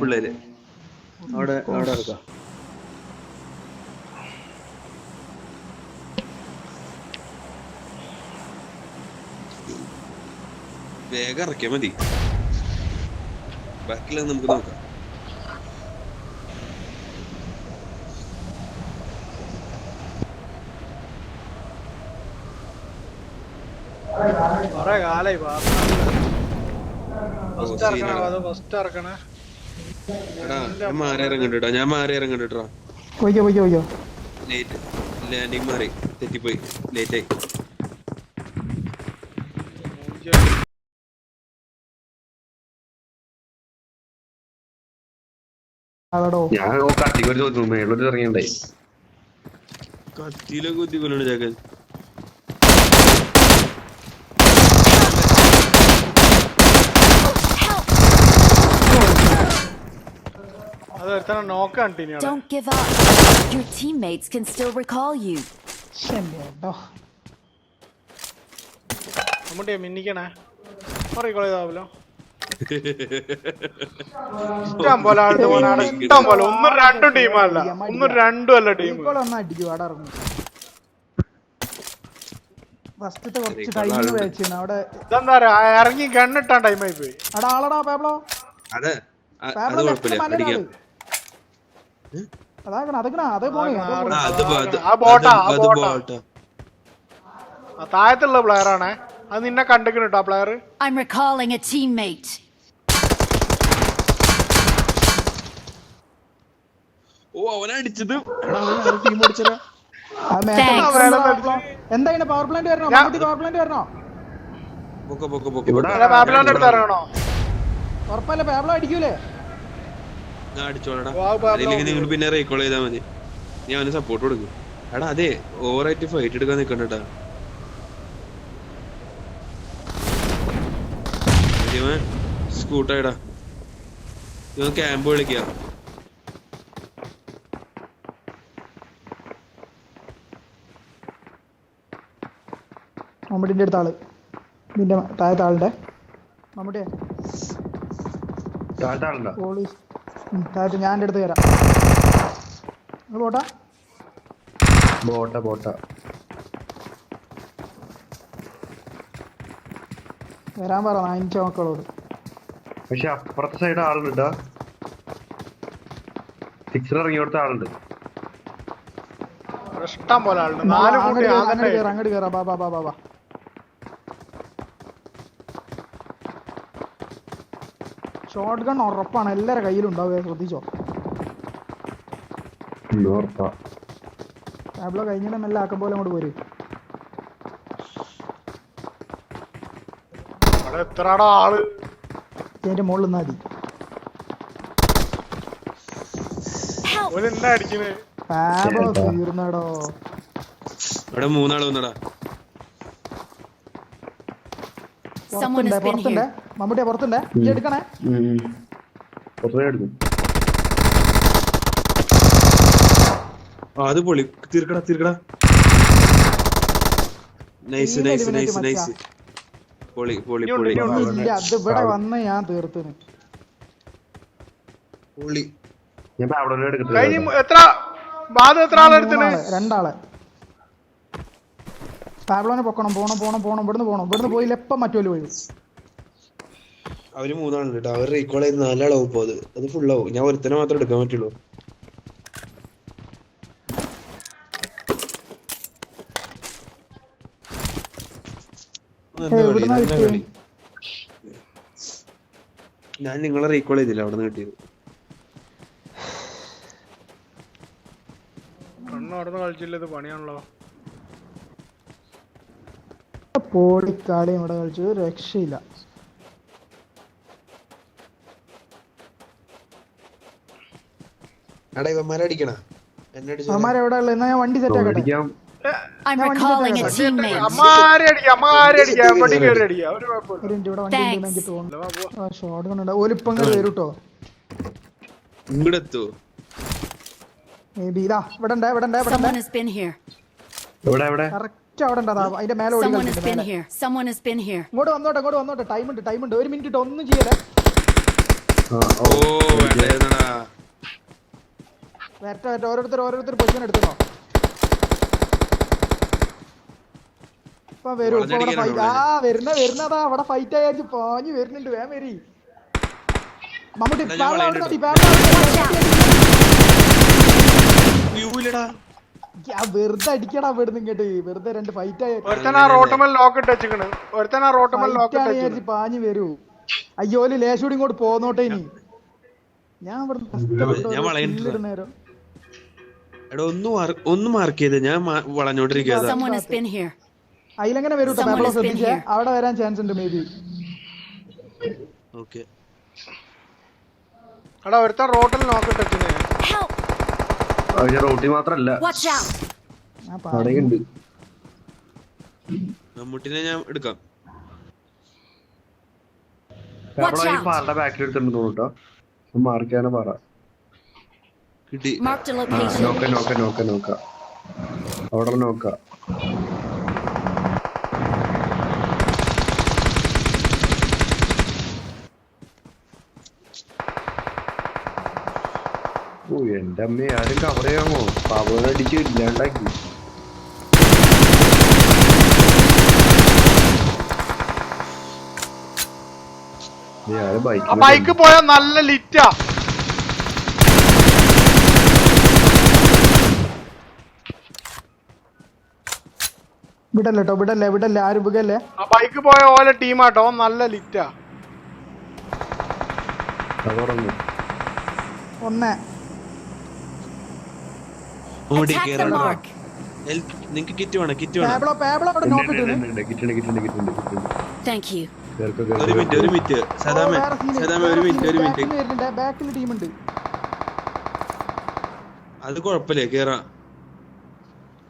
പിള്ളേര് അവിടെ അവിടെ ഇറക്കാം. വേഗം ഇറക്കിയാ മതി, ബാക്കിയുള്ള നമുക്ക് നോക്കാം. കൊറേ കാലായി ഞാൻ മാറി ഇറങ്ങണ്ടാ, ഞാൻ മാറി ഇറങ്ങണ്ടാ. ലേറ്റ് ലാൻഡിങ് മാറി, തെറ്റിപ്പോയി, ലേറ്റായി. ഞാൻ കത്തിക്കൊരു തോന്നുന്നു, മേളൊരു ഇറങ്ങിണ്ടായി. കത്തിയിലൊക്കെ കുത്തിക്കൊല്ലുണ്ട് ചാക്കൻ. Don't give up. Your teammates can still recall you. മിന്നിക്കണേ പറയിക്കോളാവല്ലോ. ഇഷ്ടം പോലെ ആളുടെ മോനാണ്, ഇഷ്ടം പോലെ. ഒന്നും രണ്ടും ടീമല്ല, ഒന്നും രണ്ടും അല്ല ടീം. ഇതെന്താ ഇറങ്ങി ഗണ്ണിട്ടാൻ ടൈമായി പോയി. അതെ അത് കുഴപ്പമില്ല, അടിക്കാം. താഴത്തുള്ള പ്ലെയർ ആണേ, അത് നിന്നെ കണ്ടിട്ടോ player. I'm recalling a teammate. ഓ അവനടിച്ചത് എന്താ പവർ പ്ലാന്റ് വരണോ? പവർ പ്ലാന്റ് വരണോ? ഉറപ്പല്ലേ പാബ്ലോ അടിക്കൂലേ? ഞാൻ അടിച്ചോളടാ, അല്ലെങ്കിൽ നിങ്ങൾ പിന്നെ റീകോൾ ചെയ്താൽ മതി, ഞാൻ അവന് സപ്പോർട്ട് കൊടുക്കും. എടാ അതെ, ഓവറായിട്ട് ഫൈറ്റ് എടുക്കാൻ നിക്കണ്ടട്ടാ. സ്കൂട്ടായിടാ, ഇവൻ ക്യാമ്പ് വിളിക്കുക. മമ്മൂട്ടിന്റെ അടുത്ത ആള്, നിന്റെ താഴത്തെ ആളുടെ മമ്മൂട്ടിയെ താഴത്ത് ഞാൻ എൻ്റെ അടുത്ത് കയറാം. പോട്ടാ ബോട്ട വരാൻ പറ 5 മക്കളോട്. പക്ഷെ അപ്പുറത്തെ സൈഡ് ആളുണ്ട്, സിക്സർ ഇറങ്ങി കൊടുത്ത ആളുണ്ട്. ഇഷ്ടം പോലെ ആളുണ്ട്. അങ്ങോട്ട് കയറാം. ബാബാ ഷോട്ട് ഗൺ ഉറപ്പാണ്, എല്ലാവരുടെ കയ്യിലുണ്ടാവുക, ശ്രദ്ധിച്ചോ. ടാബ്ലോ കഴിഞ്ഞിട്ട് മെല്ലെ ആക്കം പോലെ അങ്ങോട്ട് പോരും. ഇതിന്റെ മുകളിൽ നിന്നാ മതി. ടാബ്ലോ തീർന്നടോ. ഇവിടെ 3 ആള് വന്നടാ. പുറത്തുണ്ട് മമ്മൂട്ടിയെ, പുറത്തുണ്ട്. ഇജ്ജ് എടുക്കണേ. അത് പൊളി, തീർക്കടാ. നൈസ്. പൊളി. ഇല്ല, അത് ഇവിടെ വന്ന് ഞാൻ തീർത്തിന്. രണ്ടാളെ പാബ്ലോനെ പൊക്കണം. പോണം. ഇവിടുന്ന് പോയില്ല, എപ്പം മറ്റോല് പോയി. അവര് 3 ആളുണ്ട് കേട്ടോ, അവർ റീകോൾ ചെയ്ത് 4 ആളാവും. ഇപ്പൊ അത് ഫുള്ളാവും. ഞാൻ ഒരുത്തനെ മാത്രം എടുക്കാൻ പറ്റുള്ളൂ. ഞാൻ നിങ്ങളെ റീകോൾ ചെയ്തില്ല, അവിടെ നിന്ന് കിട്ടിയത്. കളിച്ചില്ലത് പണിയാണല്ലോ. പോളിക്കാളി ഇവിടെ കളിച്ചു, രക്ഷയില്ല. അവന്മാരെവിടെ ഉള്ളത്? എന്നാ ഞാൻ വണ്ടി സെറ്റ് ആക്കട്ടെ. I'm recalling a teammate. Shot കണ്ടുണ്ട്, ഓലിപ്പം വരും കേട്ടോ. മേബി ഇതാ ഇവിടെ Someone has been here. Correct അവിടെ ഉണ്ട്. അതിന്റെ മേലെ Someone has been here. ഇങ്ങോട്ട് വന്നോട്ടെ. ടൈം ഉണ്ട്. 1 മിനിറ്റ് ഒന്നും ചെയ്യല്ലേ. ഓ വേണ്ടായിരുന്നടാ. വരട്ടെ ഓരോരുത്തർ പൊസിഷൻ എടുത്തോ. ഇപ്പൊ വരും. ഇപ്പൊ ഇവിടെ ഫൈറ്റ്. വരുന്നതാ അവിടെ ഫൈറ്റ് ആയി പാഞ്ഞു വരുന്നുണ്ട്. വേഗം വരി. മമ്മൂട്ടി വെറുതെ അടിക്കടാ ഇവിടുന്ന് ഇങ്ങോട്ട്. വെറുതെ രണ്ട് ഫൈറ്റ് ആയി പാഞ്ഞു വരൂ. അയ്യോ ലേശൂടി ഇങ്ങോട്ട് പോന്നോട്ടെ. ഇനി ഞാൻ ഇവിടെ നേരം ഒന്ന് മാർക്ക് ചെയ്ത് ഞാൻ വളഞ്ഞോണ്ടിരിക്കാതെ. അതിലെങ്ങനെ വരൂ. ശ്രദ്ധിച്ചേ അവിടെ വരാൻ ചാൻസ് ഉണ്ട്. May be okay. റോട്ടിൽ മാത്രല്ല മമ്മൂട്ടിനെ ഞാൻ എടുക്കാം. പാലയുടെ ബാക്കിൽ എടുത്തിട്ടുണ്ട് തോന്നുട്ടോ. മാർക്ക് ചെയ്യാനാ പറ. കിട്ടി. നോക്ക അവിടെ നോക്ക. ഓ എന്റെ അമ്മ ആരും കവർ ചെയ്യാമോ? പാവനെ അടിച്ച് ഇല്ലാണ്ടാക്കി. ബൈക്ക് പോയാ നല്ല ലിറ്റാ. വിടല്ലേ ആരും വിടല്ലേ. ആ ബൈക്ക് പോയ ഓലെ ടീമാട്ടോ. നല്ല ലിറ്റാ. ഒന്ന് നിങ്ങക്ക് കിറ്റ് വേണം. കിറ്റ് വേണം. ഒരു മിനിറ്റ് സദാമേ ഒരു മിനിറ്റ്. ബാക്കിൽ ടീമുണ്ട്. അത് കുഴപ്പമില്ല.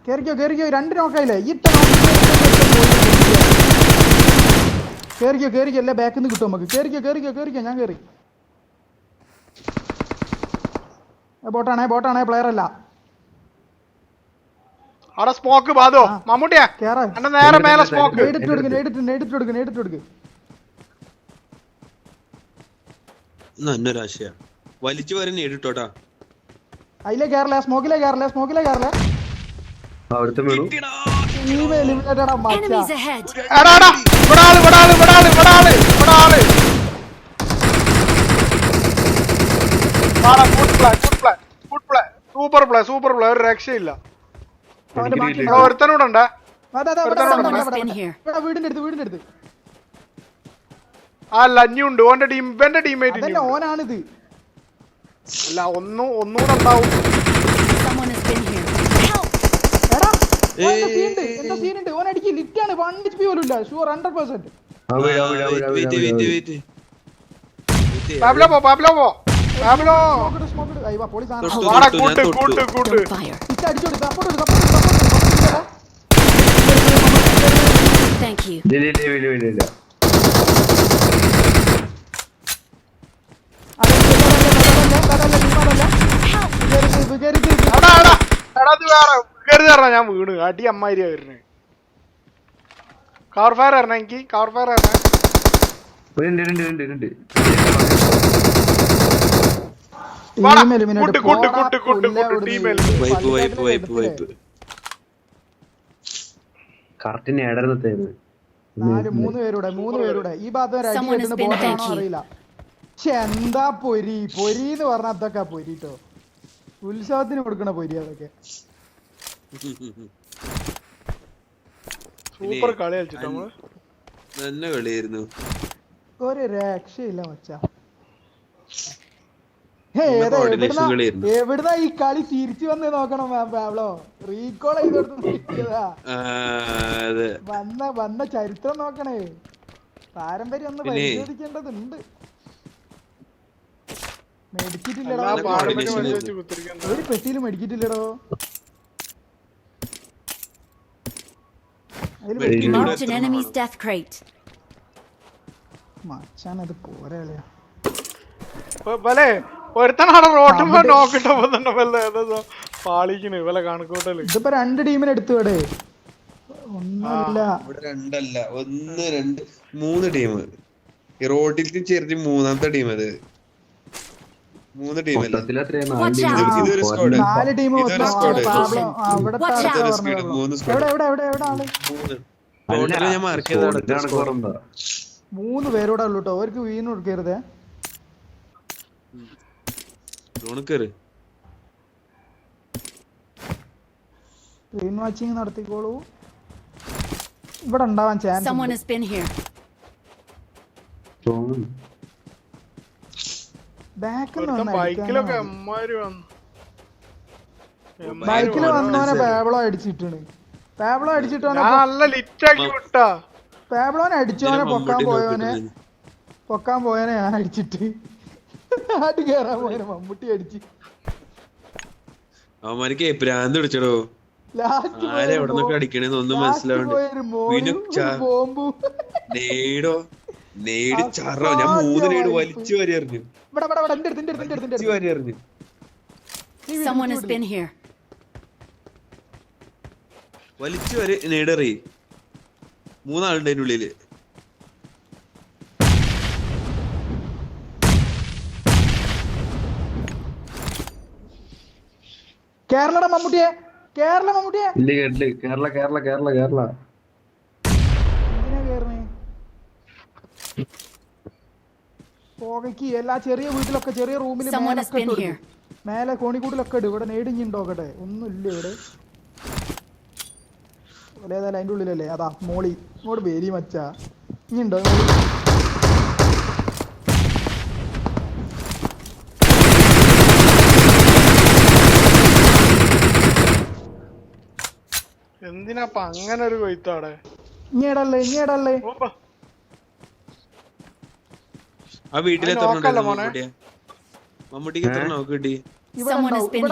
കേറിക്കോ. രണ്ട് നോക്കായില്ലേ. കേറിക്കോ അല്ലേ ബാക്കിൽ നിന്ന് കിട്ടും നമുക്ക്. കേറിക്കോ. ഞാൻ കേറി. ബോട്ടാണേ പ്ലെയർ അല്ല. അവിടെ സ്മോക്ക് ബാധോ. മമ്മൂട്ടിയാ നേരെ മേലെ സ്മോക്ക്. എടുത്ത് കൊടുക്ക്. നന്നൊരാശയാ. വലിച്ചു വരെ നേടിട്ടോട്ടാ. അതിലേ കേറലേ. സ്മോക്കിലേ കേറലേ. അവിടുത്തെ വീണു. Super play. ഒരു രക്ഷയില്ല. ഒരുത്തനൂടെ വീടിന്റെ അടുത്ത്. അല്ല അഞ്ഞുണ്ട്. ഓന്റെ ടീമേറ്റ് ഓനാണിത്. അല്ല ഒന്നുകൂടെ ഉണ്ടാവും. സീനുണ്ട്. ഓൻ അടിക്കും. ലിറ്റാണ്. 1 HP പോലും ഇല്ല. ഷുവർ 100%. പാബ്ലോ ഞാൻ വീണ്. അടി അമ്മാരിയാ വരുന്നത്. കവർ ഫയർ ആയിരുന്നു. എനിക്ക് കവർ ഫയർ ആയിരുന്നു. മൂന്ന് പേരുടെ ഈ ഭാഗത്ത് അറിയില്ല. പക്ഷെ എന്താ പൊരിന്ന് പറഞ്ഞ അതൊക്കെ പൊരിട്ടോ. ഉത്സവത്തിന് കൊടുക്കണ പൊരി അതൊക്കെ. സൂപ്പർ കളി കളിച്ചിട്ട് നമ്മള്. നല്ല കളിയായിരുന്നു. ഒരു രക്ഷയില്ല മച്ചാ. എവിടുന്നാ ഈ കളി തിരിച്ചു വന്ന് നോക്കണം. റീകോൾ ചെയ്തെടുത്താ വന്ന ചരിത്രം നോക്കണേ. പാരമ്പര്യം ഒന്ന് പരിശോധിക്കേണ്ടതുണ്ട്. മെഡിക്കിട്ടില്ലടോ. ഒരു പെട്ടിയിലും മെഡിക്കിട്ടില്ലടോ. മച്ചാനത് പോരാളിയാ. ഒരുത്തനാണ് റോട്ടുമ്പോ നോക്കിട്ടോ പാളിക്കണ് ഇവലെ കണക്കൂട്ടല്. ഇതിപ്പോ 2 ടീമിനെ എടുത്തുവിടെ. ഒന്നല്ല 1 2 3 ടീം. ഈ റോഡിൽ ചേർത്ത് 3ാമത്തെ ടീം. അത് 3 ടീമല്ലേ? മൊത്തത്തിൽ എത്രയാ? Watch 4 out. ഇതൊരു squad. 4 ടീം ഇതൊരു squad. അവിടെ Watch out. ഇതൊരു squad, 3 squad. എവിടെ ആള് 3. ടോട്ടൽ ഞാൻ മാർക്ക് ചെയ്ത കുറഎന്താ 3 പേരോടെ ഉള്ളു കേട്ടോ. അവർക്ക് വീണ് കൊടുക്കരുതേ. ഡോണക്കേറ് സ്ക്രീൻ വാച്ചിങ് നടത്തിക്കോളൂ. ഇവിടെ ഉണ്ടാവാൻ chance. Someone has been here. ബൈക്കിലൊക്കെ എമ്മാര് വന്നു. ബൈക്കിൽ വന്നവനെ പാബ്ലോ അടിച്ചിട്ടാണ്. പാബ്ലോ അടിച്ചിട്ടവനെ നല്ല ലിറ്റാക്കി വിട്ടാ. പാബ്ലോനെ അടിച്ചവനെ പൊക്കാൻ പോയനെ ഞാൻ അടിച്ചിട്ട് ആട്ട് കേറാൻ പോയനെ മമ്മൂട്ടി അടിച്ച്. അവന്മാർക്ക് ഭ്രാന്ത് പിടിച്ചടോ. ആരെ എവിടെ നിന്നൊക്കെ അടിക്കണേന്ന് ഒന്നും മനസ്സിലാവണ്ട്. നേടി ചറോ. ഞാൻ 3 നേട് വലിച്ചു വരി എറിഞ്ഞു. Someone has been here. വലിച്ചു വരെ നേടറി. 3 ആളുണ്ട് അതിന്റെ ഉള്ളില്. കേരള മമ്മൂട്ടിയെ ഇല്ല കേട്ടില്ല. കേരള എന്തിനാ കേറണേ? പോകയ്ക്ക് എല്ലാ ചെറിയ വീട്ടിലൊക്കെ ചെറിയ റൂമിൽ മേലെ കോണിക്കൂട്ടിലൊക്കെ ഇടും. ഇവിടെ നേടിഞ്ഞിണ്ടോക്കട്ടെ. ഒന്നുമില്ല ഇവിടെ. ഏതായാലും അതിന്റെ ഉള്ളിലല്ലേ. അതാ മോളി ഇങ്ങോട്ട് വേരി മച്ചാ. ഇനിയുണ്ടോ? എന്തിനാപ്പ അങ്ങനെ ഒരു കൊയ്ത്താടെ? ഇങ്ങേടല്ലേ ആ വീട്ടിൽ എത്ര മമ്മൂട്ടിക്ക് എത്ര നോക്ക് കിട്ടി? ഇവിടെ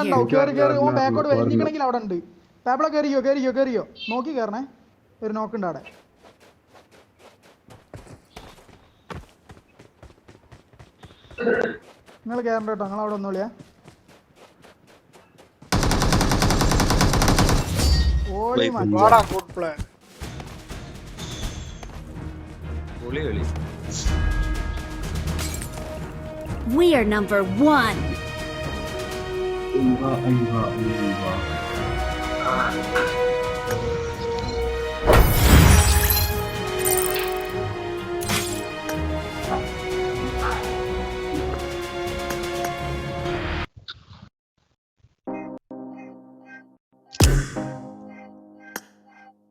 ഉണ്ടാവും. കേറി ബാക്കോട്ട് വലിഞ്ഞിക്കണമെങ്കിൽ അവിടെ ഉണ്ട്. പാബ്ലോ കേറിയോ നോക്കി കേറണേ. ഒരു നോക്കുണ്ട് അവിടെ. നിങ്ങൾ കേറണ്ട കേട്ടോ. നിങ്ങൾ അവിടെ ഒന്നുമില്ല. ഓടി വാടാ ഗുഡ് പ്ലേ. കളി We are number 1.